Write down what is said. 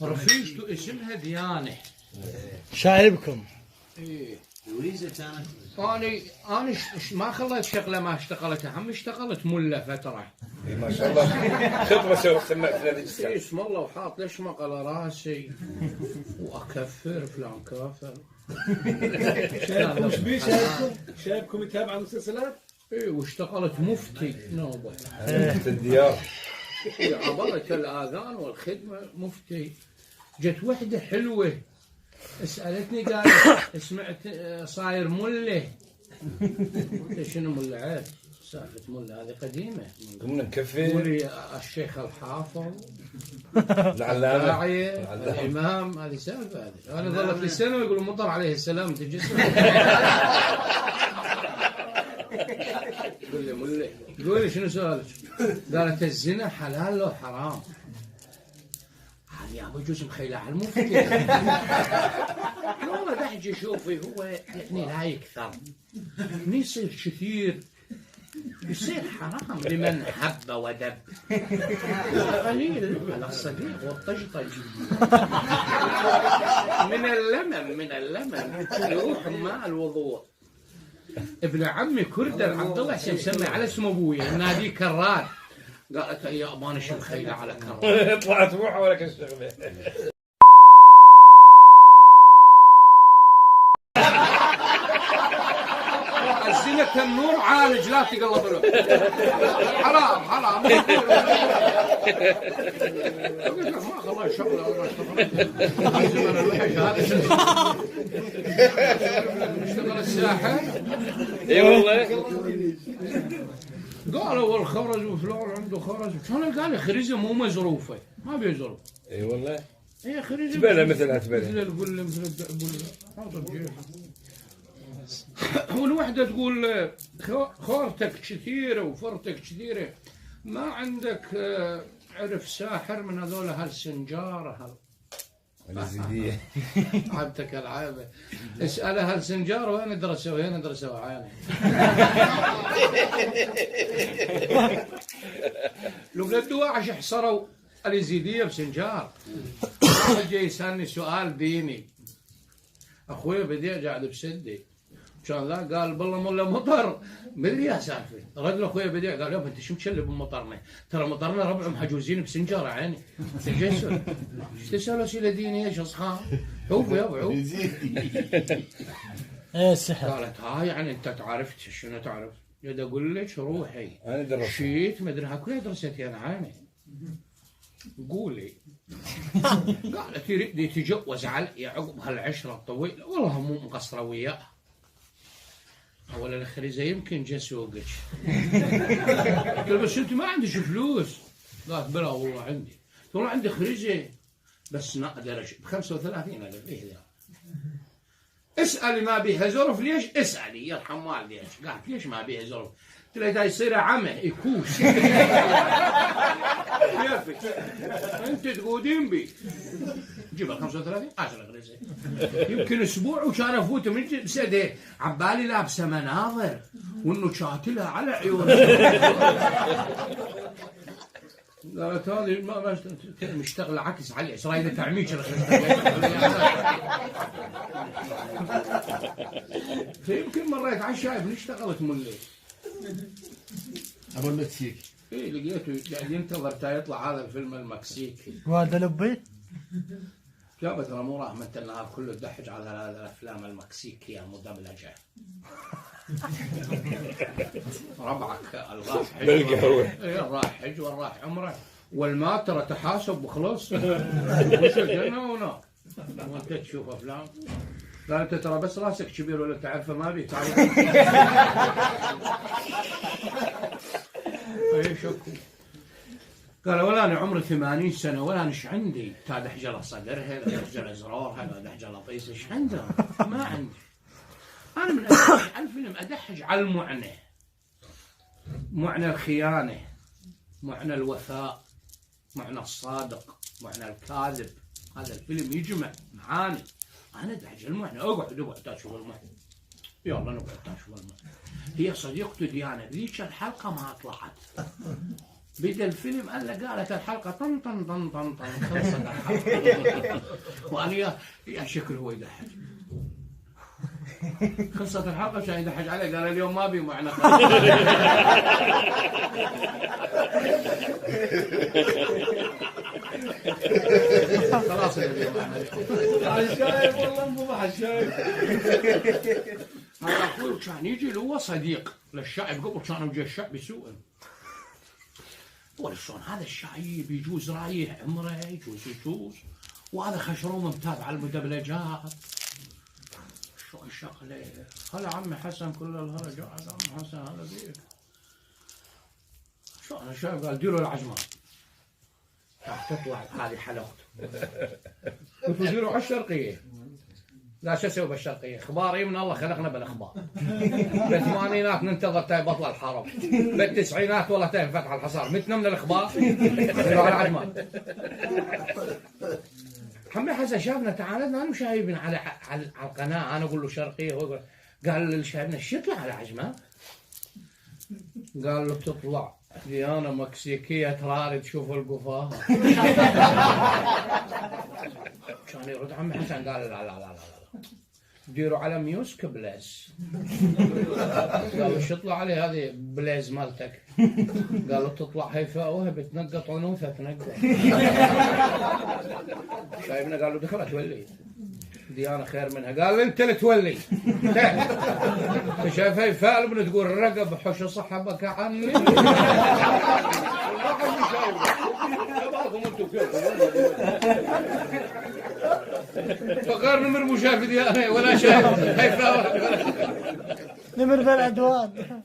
رفيجته اسمها ديانه. شايبكم. ايه لويزا كانت. انا ما خليت شغله ما اشتغلتها، هم اشتغلت مله فتره. ما شاء الله خطبه سمعت في هذيك الساعه. اسم الله وحاط لشمق على راسي واكفر فلان كافر. شايبكم ايش بيه؟ شايبكم يتابع مسلسلات؟ ايه واشتغلت مفتي نوبه. في الديار. عبرت الاذان والخدمه مفتي. جت وحده حلوه سالتني قالت سمعت صاير مله. قلت شنو مله عاد؟ سالفه مله هذه قديمه. قمنا نكفي. قولي الشيخ الحافظ العلامه الداعية الامام، هذه سالفه هذه. انا ظلت لي سنه ويقولوا مطر عليه السلام تجسم. قول لي مله، قولي شنو سؤالك؟ قالت الزنا حلال لو حرام؟ هذه يا ابو جوز مخيله على المفتي. والله دحجي شوفي هو يعني لا يكثر، من يصير كثير يصير حرام لمن حب ودب. قليل على الصديق والطجطج. من اللمم يروح ماء الوضوء. ابن عمي كردل عبد الله حسين مسمي على اسم ابوي نادي كرار. قالت يا ابانا شو مخيله على كرار. طلعت روحه ولا كالشغله. الزنا النور عالج لا تقلب له. حرام حرام. ما خلاص شغله والله اشتغل الساحه. اي والله. قالوا والخرز وفلان عنده خرز. كان قال خريزه مو مزروفه ما بيزرف. اي والله. هي خريزه تبلى مثلها تبلى. مثل القله مثل الدبل. والوحده تقول خورتك كثيره وفرتك كثيره، ما عندك عرف ساحر من هذول هالسنجار الزيديه. عبتك العابه. اسالها هالسنجار وين درسوا عيني. لو قدوا عش حصروا اليزيديه بسنجار. واحد جاي يسالني سؤال ديني، اخوي بدي قاعد بسدي كان ذا قال بالله ملا مطر مدري يا سالفه. رد اخوي بديع قال يابا انت شو مشلب بمطرنا؟ ترى مطرنا ربعهم حجوزين بسنجاره عيني. تجسر ايش تسال اسئله دينيه ايش اصخام؟ عوف يابا عوف. ايه السحر. قالت ها يعني انت تعرفت شنو تعرف؟ قلت اقول لك روحي انا درست شيت مدري ها كلها درستي انا عيني. قولي. قالت يريد يتجوز علي عقب هالعشره الطويله. والله مو مقصره وياها. اولا الخريزه يمكن جا سوقك. قلت بس انت ما عندك فلوس. قالت بلا والله عندي. والله عندي خريزه بس ما اقدر ب 35,000 ايه ذا. اسالي ما بيها زرف ليش؟ اسالي يرحم والديك. قالت ليش ما بيها زرف؟ قلت لها دا يصير عمى يكوش. كيفك؟ انت تقودين بي. جيبها 35 10 غريزه. يمكن اسبوع وكان افوت من بسده عبالي لابسه مناظر وانه شاتلها على عيونها. قالت هذه ما مشتغله عكس علي ايش رايك تعميك. فيمكن مريت على الشايب اشتغلت ملي. ابو المكسيك. ايه لقيته قاعد ينتظر تا يطلع هذا الفيلم المكسيكي. وهذا لبي؟ لا ترى مو رحمة النهار كله تدحج على الافلام المكسيكيه المدبلجه. ربعك الراح حج. ايه الراح حج والراح عمره والمات ترى تحاسب وخلص. وش الجنه ونار. وانت تشوف افلام. قال انت ترى بس راسك كبير ولا تعرفه ما بي تعرف. اي شكو. قال ولا انا عمري 80 سنه ولا ايش عندي تا دحجله صدرها لا دحجله زرارها لا دحجله طيس ايش عندها؟ ما عندي. انا من ادحج على الفيلم ادحج على المعنى. معنى الخيانه، معنى الوفاء، معنى الصادق، معنى الكاذب. هذا الفيلم يجمع معاني. انا ادحج المعنى. اقعد تشوف المعنى. يلا نقعد تشوف المعنى. هي صديقته ديانا ذيك الحلقه ما طلعت. بدا الفيلم قالت الحلقه طن طن طن طن طن خلصت الحلقه. وانا يا شكل هو يضحك. خلصت الحلقه كان يضحك علي قال اليوم ما بي معنا. خلاص اليوم شايف والله مو بعد شايف. هذا اخوي كان يجي هو صديق للشعب قبل كانوا يجي الشعب يسوء. ولا شلون هذا الشعيب يجوز رايح عمره يجوز وهذا خشروم متابع المدبلجات. شلون شغله هلا عمي حسن كل الهلا قاعد عم حسن هلا بيك. شلون الشعب قال ديروا العجمان راح تطلع هذه حلاوته. قلت ديروا على الشرقيه. لا شو اسوي بالشرقيه؟ اخبار من الله خلقنا بالاخبار. بالثمانينات ننتظر تاي بطل الحرب. بالتسعينات والله تاي فتح الحصار. متنا من الاخبار على العجمان. عمي حسن شافنا تعال انا وشايبنا على القناه انا اقول له شرقيه هو قال لشايبنا ايش يطلع على عجمان؟ قال له تطلع ديانه مكسيكيه ترارد تشوف القفاه. كان يرد عمي حسن قال لا لا لا لا ديروا على ميوسك بليز. قالوا ايش يطلع عليه هذه بليز مالتك؟ قالوا تطلع هيفاء وهي بتنقط عنوثه تنقط. شايبنا قالوا دخلت تولي ديانه خير منها. قال انت اللي تولي. شايف هيفاء ابن تقول الرقب حش صحبك عني. فقار نمر مو شايف ديانه ولا شايف هيفاء نمر بالعدوان.